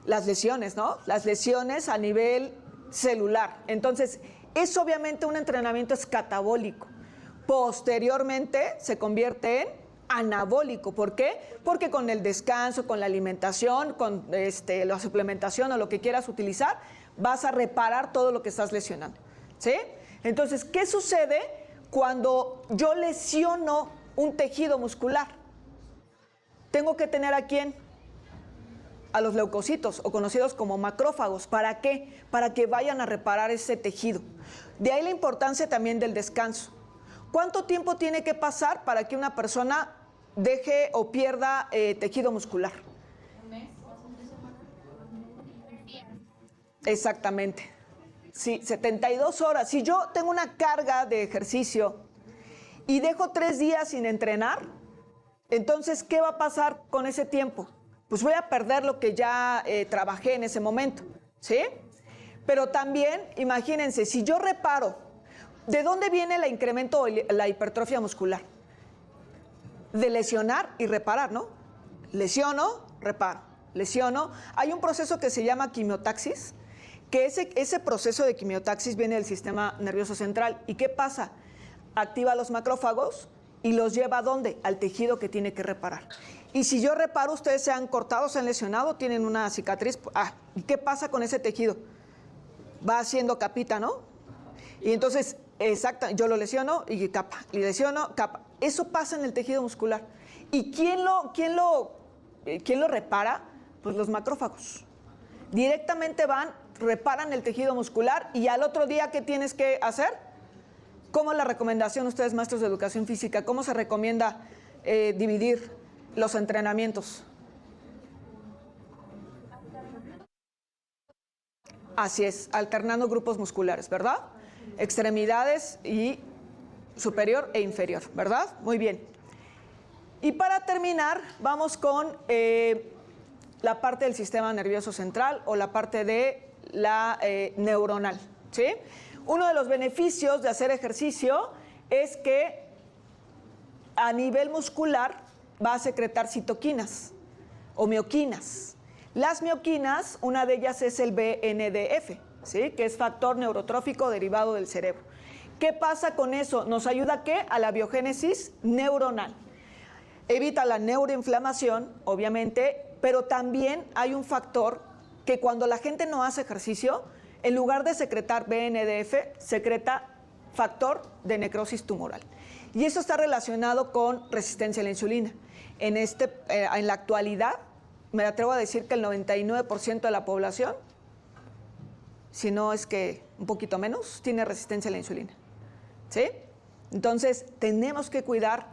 Las lesiones, ¿no? Las lesiones a nivel celular. Entonces, es obviamente un entrenamiento es catabólico. Posteriormente se convierte en anabólico. ¿Por qué? Porque con el descanso, con la alimentación, con la suplementación o lo que quieras utilizar, vas a reparar todo lo que estás lesionando. ¿Sí? Entonces, ¿qué sucede cuando yo lesiono un tejido muscular? Tengo que tener ¿a quién? A los leucocitos, o conocidos como macrófagos. ¿Para qué? Para que vayan a reparar ese tejido. De ahí la importancia también del descanso. ¿Cuánto tiempo tiene que pasar para que una persona deje o pierda tejido muscular? ¿Un mes? ¿2 semanas? Exactamente. Sí, 72 horas. Si yo tengo una carga de ejercicio y dejo 3 días sin entrenar, entonces, ¿qué va a pasar con ese tiempo? Pues voy a perder lo que ya trabajé en ese momento, ¿sí? Pero también, imagínense, si yo reparo, ¿de dónde viene el incremento o la hipertrofia muscular? De lesionar y reparar, ¿no? Lesiono, reparo, lesiono. Hay un proceso que se llama quimiotaxis, que ese proceso de quimiotaxis viene del sistema nervioso central. ¿Y qué pasa? Activa los macrófagos y los lleva ¿a dónde? Al tejido que tiene que reparar. Y si yo reparo, ustedes se han cortado, se han lesionado, tienen una cicatriz. ¿Y qué pasa con ese tejido? Va haciendo capita, ¿no? Y entonces, exacto, yo lo lesiono y capa, y lesiono, capa. Eso pasa en el tejido muscular. ¿Y quién lo repara? Pues los macrófagos. Directamente van, reparan el tejido muscular y al otro día, ¿qué tienes que hacer? ¿Cómo es la recomendación, ustedes maestros de educación física, cómo se recomienda dividir los entrenamientos? Así es, alternando grupos musculares, ¿verdad? Extremidades y superior e inferior, ¿verdad? Muy bien. Y para terminar, vamos con la parte del sistema nervioso central o la parte de la neuronal, ¿sí? Uno de los beneficios de hacer ejercicio es que a nivel muscular va a secretar citoquinas o mioquinas. Las mioquinas, una de ellas es el BNDF, ¿sí? Que es factor neurotrófico derivado del cerebro. ¿Qué pasa con eso? Nos ayuda ¿a qué? A la biogénesis neuronal. Evita la neuroinflamación, obviamente, pero también hay un factor que cuando la gente no hace ejercicio, en lugar de secretar BNDF, secreta factor de necrosis tumoral. Y eso está relacionado con resistencia a la insulina. En la actualidad, me atrevo a decir que el 99% de la población, si no es que un poquito menos, tiene resistencia a la insulina. ¿Sí? Entonces, tenemos que cuidar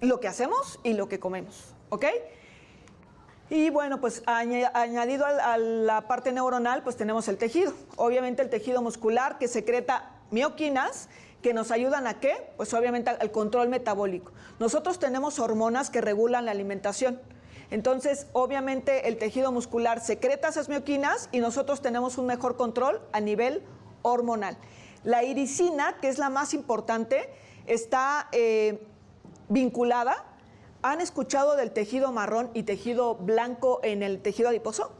lo que hacemos y lo que comemos. ¿Ok? Y bueno, pues añadido a la parte neuronal, pues tenemos el tejido. Obviamente el tejido muscular que secreta mioquinas, que nos ayudan ¿a qué? Pues obviamente al control metabólico. Nosotros tenemos hormonas que regulan la alimentación. Entonces, obviamente el tejido muscular secreta esas mioquinas y nosotros tenemos un mejor control a nivel hormonal. La iricina, que es la más importante, está vinculada. ¿Han escuchado del tejido marrón y tejido blanco en el tejido adiposo?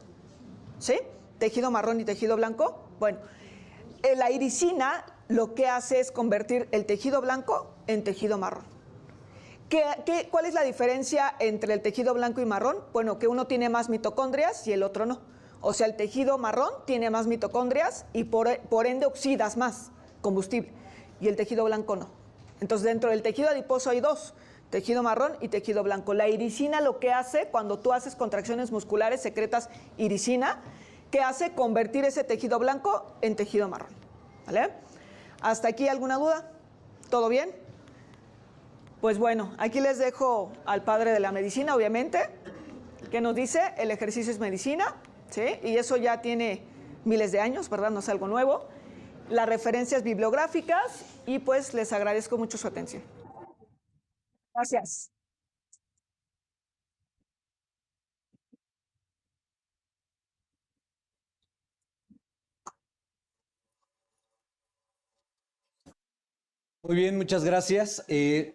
¿Sí? Tejido marrón y tejido blanco. Bueno, la iricina lo que hace es convertir el tejido blanco en tejido marrón. ¿Cuál es la diferencia entre el tejido blanco y marrón? Bueno, que uno tiene más mitocondrias y el otro no. O sea, el tejido marrón tiene más mitocondrias y por ende oxidas más combustible. Y el tejido blanco no. Entonces, dentro del tejido adiposo hay dos. Tejido marrón y tejido blanco. La iricina lo que hace, cuando tú haces contracciones musculares, secretas iricina, que hace convertir ese tejido blanco en tejido marrón. ¿Vale? ¿Hasta aquí alguna duda? ¿Todo bien? Pues bueno, aquí les dejo al padre de la medicina, obviamente, que nos dice, el ejercicio es medicina, ¿sí? Y eso ya tiene miles de años, ¿verdad? No es algo nuevo. Las referencias bibliográficas y pues les agradezco mucho su atención. Gracias. Muy bien, muchas gracias.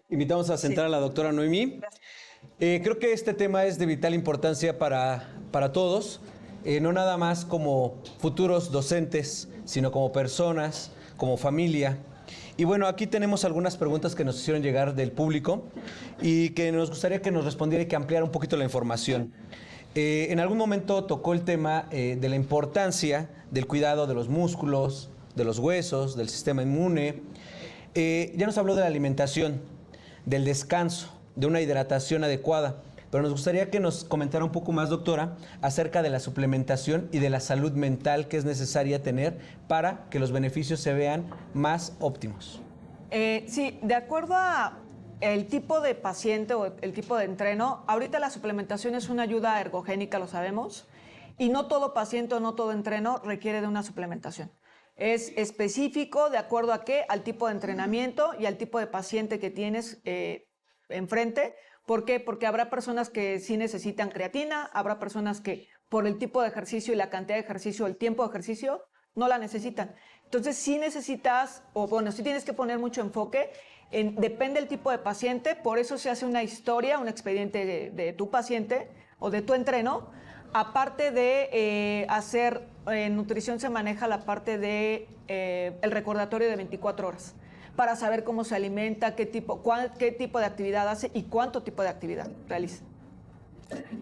Invitamos a sentar a la doctora Noemí. Creo que este tema es de vital importancia para todos, no nada más como futuros docentes, sino como personas, como familia. Y bueno, aquí tenemos algunas preguntas que nos hicieron llegar del público y que nos gustaría que nos respondiera y que ampliara un poquito la información. En algún momento tocó el tema de la importancia del cuidado de los músculos, de los huesos, del sistema inmune. Ya nos habló de la alimentación, del descanso, de una hidratación adecuada, pero nos gustaría que nos comentara un poco más, doctora, acerca de la suplementación y de la salud mental que es necesaria tener para que los beneficios se vean más óptimos. Sí, de acuerdo a el tipo de paciente o el tipo de entreno, ahorita la suplementación es una ayuda ergogénica, lo sabemos, y no todo paciente o no todo entreno requiere de una suplementación. Es específico de acuerdo a qué, al tipo de entrenamiento y al tipo de paciente que tienes enfrente. ¿Por qué? Porque habrá personas que sí necesitan creatina, habrá personas que por el tipo de ejercicio y la cantidad de ejercicio, el tiempo de ejercicio, no la necesitan. Entonces sí necesitas, o bueno, sí tienes que poner mucho enfoque, depende del tipo de paciente, por eso se hace una historia, un expediente de tu paciente o de tu entreno. Aparte de hacer, en nutrición se maneja la parte de el recordatorio de 24 horas para saber cómo se alimenta, qué tipo de actividad hace y cuánto tipo de actividad realiza.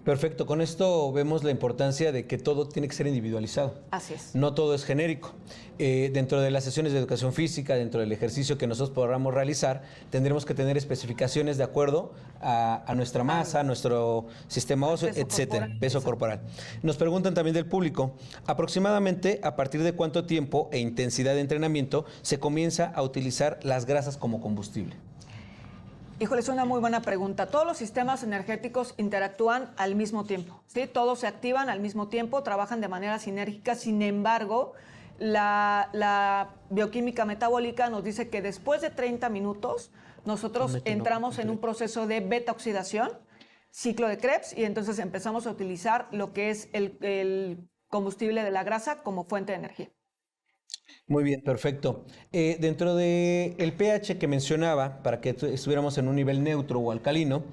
Perfecto, con esto vemos la importancia de que todo tiene que ser individualizado. Así es. No todo es genérico. Dentro de las sesiones de educación física, dentro del ejercicio que nosotros podamos realizar, tendremos que tener especificaciones de acuerdo a nuestra masa, a nuestro sistema óseo, Peso etcétera, corporal. peso corporal. Nos preguntan también del público, aproximadamente a partir de cuánto tiempo e intensidad de entrenamiento se comienza a utilizar las grasas como combustible. Híjole, es una muy buena pregunta. Todos los sistemas energéticos interactúan al mismo tiempo, ¿sí? Todos se activan al mismo tiempo, trabajan de manera sinérgica. Sin embargo, la bioquímica metabólica nos dice que después de 30 minutos nosotros entramos en un proceso de beta-oxidación, ciclo de Krebs, y entonces empezamos a utilizar lo que es el combustible de la grasa como fuente de energía. Muy bien, perfecto. Dentro del pH que mencionaba, para que estuviéramos en un nivel neutro o alcalino,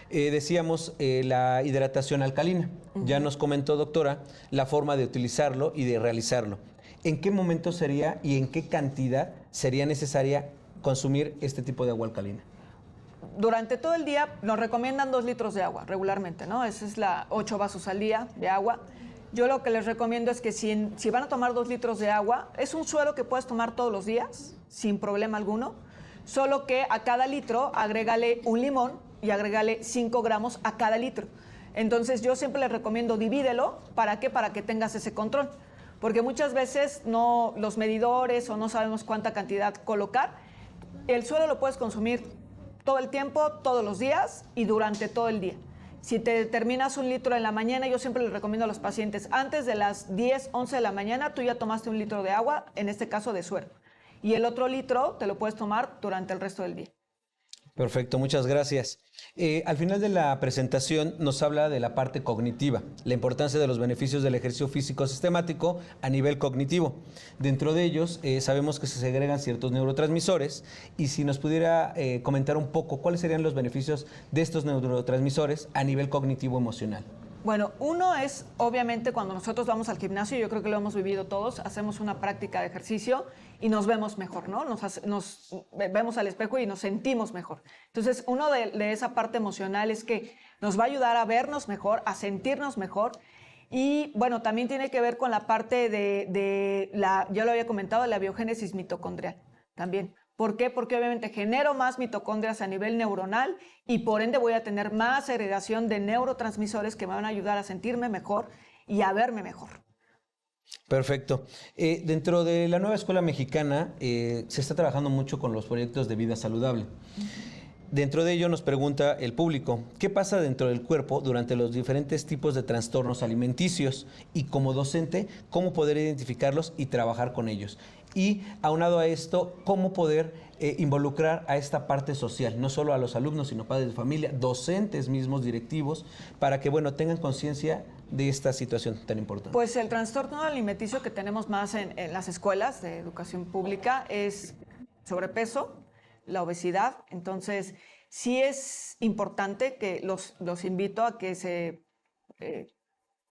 decíamos la hidratación alcalina. Ya nos comentó, doctora, la forma de utilizarlo y de realizarlo. ¿En qué momento sería y en qué cantidad sería necesaria consumir este tipo de agua alcalina? Durante todo el día nos recomiendan 2 litros de agua regularmente, ¿no? Esa es 8 vasos al día de agua. Yo lo que les recomiendo es que si van a tomar 2 litros de agua, es un suero que puedes tomar todos los días, sin problema alguno, solo que a cada litro agrégale un limón y agrégale 5 gramos a cada litro. Entonces yo siempre les recomiendo divídelo, ¿para qué? Para que tengas ese control, porque muchas veces no los medidores o no sabemos cuánta cantidad colocar. El suero lo puedes consumir todo el tiempo, todos los días y durante todo el día. Si te terminas 1 litro en la mañana, yo siempre les recomiendo a los pacientes, antes de las 10, 11 de la mañana, tú ya tomaste 1 litro de agua, en este caso de suero. Y el otro litro te lo puedes tomar durante el resto del día. Perfecto, muchas gracias. Al final de la presentación nos habla de la parte cognitiva, la importancia de los beneficios del ejercicio físico sistemático a nivel cognitivo. Dentro de ellos sabemos que se segregan ciertos neurotransmisores y si nos pudiera comentar un poco cuáles serían los beneficios de estos neurotransmisores a nivel cognitivo emocional. Bueno, uno es, obviamente, cuando nosotros vamos al gimnasio, yo creo que lo hemos vivido todos, hacemos una práctica de ejercicio y nos vemos mejor, ¿no? Nos vemos al espejo y nos sentimos mejor. Entonces, uno de esa parte emocional es que nos va a ayudar a vernos mejor, a sentirnos mejor. Y, bueno, también tiene que ver con la parte ya lo había comentado, de la biogénesis mitocondrial también. ¿Por qué? Porque obviamente genero más mitocondrias a nivel neuronal y por ende voy a tener más segregación de neurotransmisores que me van a ayudar a sentirme mejor y a verme mejor. Perfecto. Dentro de la nueva escuela mexicana se está trabajando mucho con los proyectos de vida saludable. Dentro de ello nos pregunta el público, ¿qué pasa dentro del cuerpo durante los diferentes tipos de trastornos alimenticios? Y como docente, ¿cómo poder identificarlos y trabajar con ellos? Y aunado a esto, ¿cómo poder involucrar a esta parte social? No solo a los alumnos, sino padres de familia, docentes mismos, directivos, para que, bueno, tengan conciencia de esta situación tan importante. Pues el trastorno alimenticio que tenemos más en las escuelas de educación pública es sobrepeso, la obesidad. Entonces, sí es importante que los invito a que se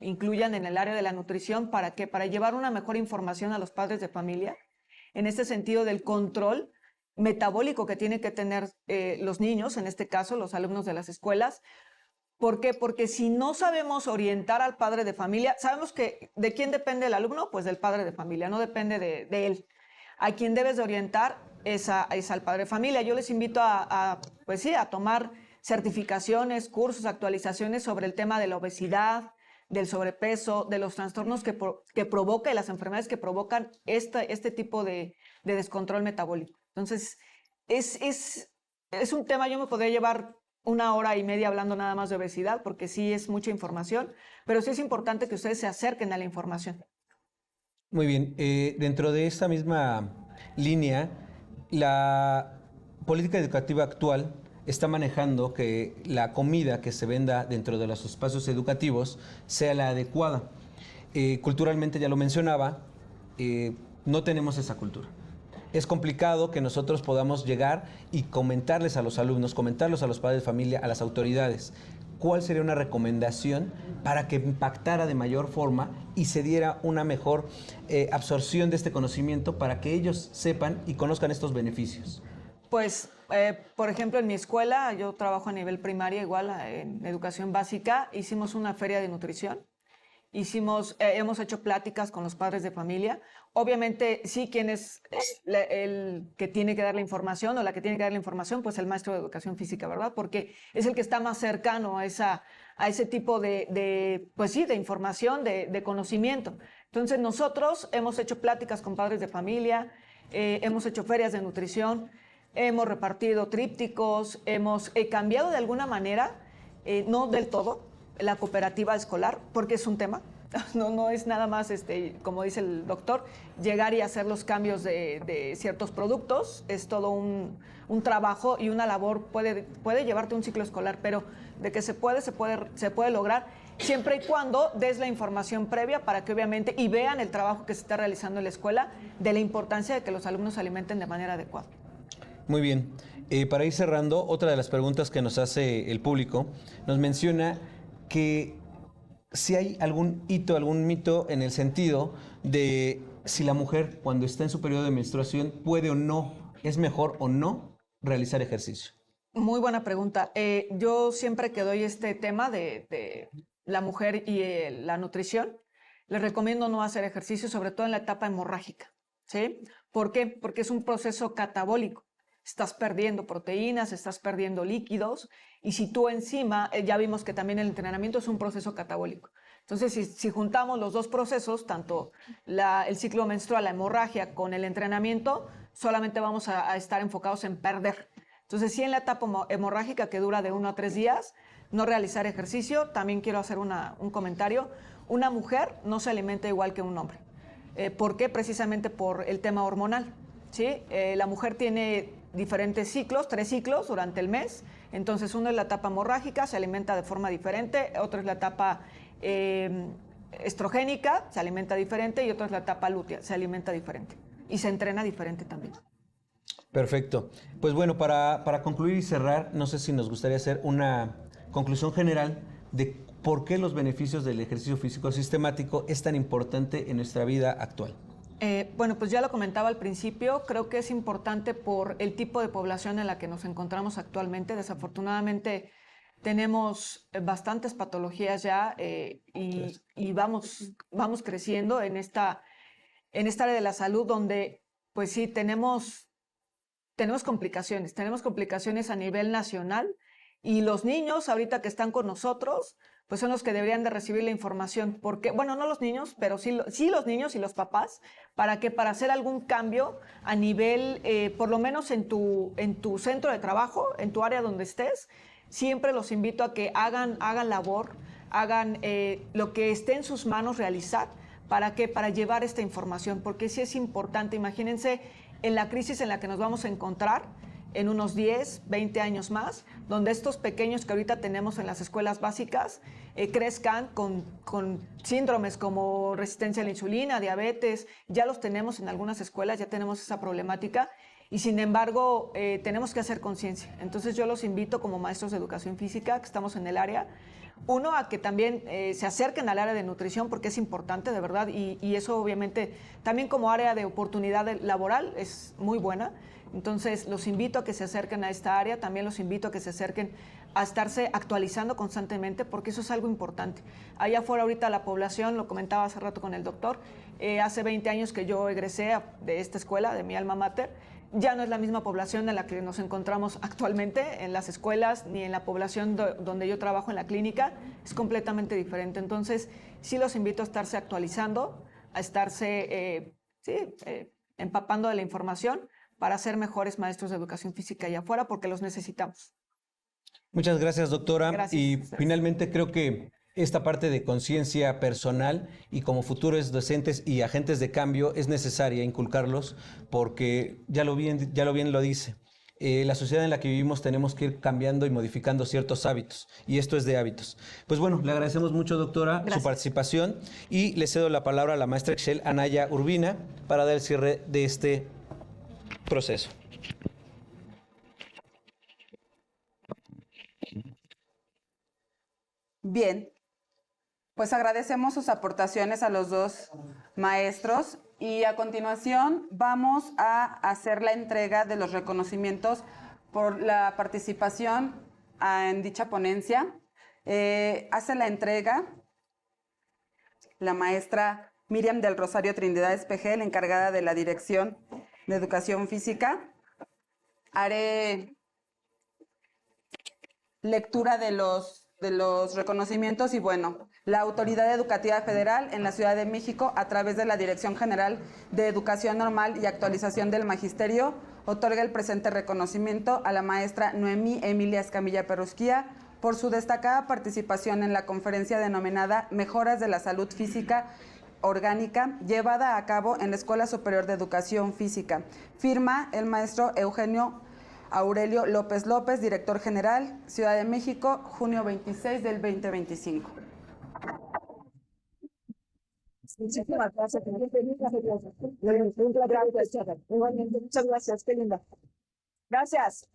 incluyan en el área de la nutrición. ¿Para qué? Para llevar una mejor información a los padres de familia, en este sentido del control metabólico que tienen que tener los niños, en este caso los alumnos de las escuelas. ¿Por qué? Porque si no sabemos orientar al padre de familia, sabemos que ¿de quién depende el alumno? Pues del padre de familia, no depende de él. A quien debes de orientar es al padre de familia. Yo les invito a tomar certificaciones, cursos, actualizaciones sobre el tema de la obesidad, del sobrepeso, de los trastornos que provoca y las enfermedades que provocan este tipo de descontrol metabólico. Entonces, es un tema, yo me podría llevar 1 hora y media hablando nada más de obesidad, porque sí es mucha información, pero sí es importante que ustedes se acerquen a la información. Muy bien, dentro de esta misma línea, la política educativa actual está manejando que la comida que se venda dentro de los espacios educativos sea la adecuada. Culturalmente, ya lo mencionaba, no tenemos esa cultura. Es complicado que nosotros podamos llegar y comentarles a los alumnos, comentarlos a los padres de familia, a las autoridades, cuál sería una recomendación para que impactara de mayor forma y se diera una mejor absorción de este conocimiento para que ellos sepan y conozcan estos beneficios. Pues, por ejemplo, en mi escuela, yo trabajo a nivel primaria, igual en educación básica, hicimos una feria de nutrición. Hemos hecho pláticas con los padres de familia. Obviamente, sí, ¿quién es el que tiene que dar la información o la que tiene que dar la información? Pues el maestro de educación física, ¿verdad? Porque es el que está más cercano a ese tipo pues sí, de información, de conocimiento. Entonces, nosotros hemos hecho pláticas con padres de familia, hemos hecho ferias de nutrición, hemos repartido trípticos, hemos cambiado de alguna manera, no del todo, la cooperativa escolar, porque es un tema. No es nada más, como dice el doctor, llegar y hacer los cambios de ciertos productos. Es todo un trabajo y una labor. Puede llevarte un ciclo escolar, pero de que se puede lograr siempre y cuando des la información previa para que obviamente y vean el trabajo que se está realizando en la escuela, de la importancia de que los alumnos se alimenten de manera adecuada. Muy bien. Para ir cerrando, otra de las preguntas que nos hace el público nos menciona que si hay algún hito, algún mito en el sentido de si la mujer cuando está en su periodo de menstruación puede o no, es mejor o no realizar ejercicio. Muy buena pregunta. Yo siempre que doy este tema de la mujer y la nutrición, les recomiendo no hacer ejercicio, sobre todo en la etapa hemorrágica, ¿sí? ¿Por qué? Porque es un proceso catabólico. Estás perdiendo proteínas, estás perdiendo líquidos, y si tú encima, ya vimos que también el entrenamiento es un proceso catabólico. Entonces, si juntamos los dos procesos, tanto el ciclo menstrual, la hemorragia, con el entrenamiento, solamente vamos a estar enfocados en perder. Entonces, sí, en la etapa hemorrágica, que dura de 1 a 3 días, no realizar ejercicio. También quiero hacer un comentario. Una mujer no se alimenta igual que un hombre. ¿Por qué? Precisamente por el tema hormonal, ¿sí? La mujer tiene diferentes ciclos, 3 ciclos durante el mes. Entonces, uno es la etapa hemorrágica, se alimenta de forma diferente. Otro es la etapa estrogénica, se alimenta diferente. Y otra es la etapa lútea, se alimenta diferente. Y se entrena diferente también. Perfecto. Pues bueno, para concluir y cerrar, no sé si nos gustaría hacer una conclusión general de por qué los beneficios del ejercicio físico sistemático es tan importante en nuestra vida actual. Bueno, pues ya lo comentaba al principio, creo que es importante por el tipo de población en la que nos encontramos actualmente. Desafortunadamente tenemos bastantes patologías ya y vamos creciendo en esta área de la salud donde, pues sí, tenemos complicaciones a nivel nacional, y los niños ahorita que están con nosotros, pues son los que deberían de recibir la información, porque, bueno, no los niños, pero sí los niños y los papás, para hacer algún cambio a nivel, por lo menos en tu centro de trabajo, en tu área donde estés. Siempre los invito a que hagan labor, hagan lo que esté en sus manos realizar. ¿Para qué? Para llevar esta información, porque sí es importante. Imagínense en la crisis en la que nos vamos a encontrar en unos 10, 20 años más, donde estos pequeños que ahorita tenemos en las escuelas básicas crezcan con síndromes como resistencia a la insulina, diabetes. Ya los tenemos en algunas escuelas, ya tenemos esa problemática, y sin embargo tenemos que hacer conciencia. Entonces yo los invito como maestros de educación física que estamos en el área, uno, a que también se acerquen al área de nutrición, porque es importante, de verdad, y eso obviamente también como área de oportunidad laboral es muy buena. Entonces los invito a que se acerquen a esta área, también los invito a que se acerquen a estarse actualizando constantemente, porque eso es algo importante. Allá afuera ahorita la población, lo comentaba hace rato con el doctor, hace 20 años que yo egresé de esta escuela, de mi alma mater, ya no es la misma población en la que nos encontramos actualmente en las escuelas, ni en la población donde yo trabajo en la clínica, es completamente diferente. Entonces, sí los invito a estarse actualizando, a estarse empapando de la información para ser mejores maestros de educación física allá afuera, porque los necesitamos. Muchas gracias, doctora. Gracias. Y finalmente creo que esta parte de conciencia personal y como futuros docentes y agentes de cambio es necesaria inculcarlos, porque ya lo bien lo dice. La sociedad en la que vivimos tenemos que ir cambiando y modificando ciertos hábitos, y esto es de hábitos. Pues bueno, le agradecemos mucho, doctora, Gracias. su participación, y le cedo la palabra a la maestra Excel Anaya Urbina para dar el cierre de este proceso. Bien, pues agradecemos sus aportaciones a los dos maestros Y a continuación vamos a hacer la entrega de los reconocimientos por la participación en dicha ponencia. Hace la entrega la maestra Miriam del Rosario Trinidad Espejel, encargada de la Dirección de Educación Física. Haré lectura de los reconocimientos y bueno, la Autoridad Educativa Federal en la Ciudad de México, a través de la Dirección General de Educación Normal y Actualización del Magisterio, otorga el presente reconocimiento a la maestra Noemí Emilia Escamilla Perrusquía por su destacada participación en la conferencia denominada Mejoras de la Salud Física Orgánica, llevada a cabo en la Escuela Superior de Educación Física. Firma el maestro Eugenio Aurelio López López, director general, Ciudad de México, junio 26 del 2025. Muchísimas gracias. Muchas gracias, qué linda. Gracias.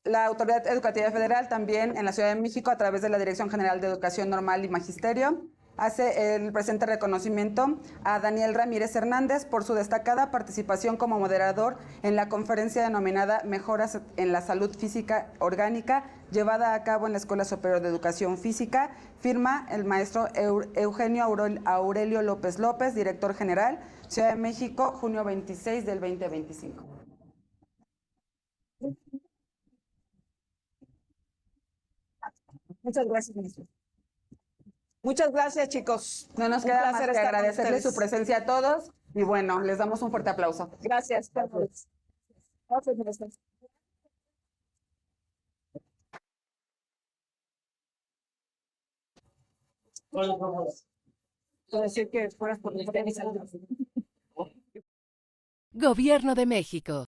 La Autoridad Educativa Federal también en la Ciudad de México, a través de la Dirección General de Educación Normal y Magisterio, hace el presente reconocimiento a Daniel Ramírez Hernández por su destacada participación como moderador en la conferencia denominada Mejoras en la Salud Física Orgánica, llevada a cabo en la Escuela Superior de Educación Física. Firma el maestro Eugenio Aurelio López López, director general, Ciudad de México, junio 26 del 2025. Muchas gracias, ministro. Muchas gracias, chicos. No nos Un queda más placer que estar con agradecerles su ustedes. presencia a todos y bueno, les damos un fuerte aplauso. Gracias. Gracias, ministro. Decir que fueras por mi Gobierno de México.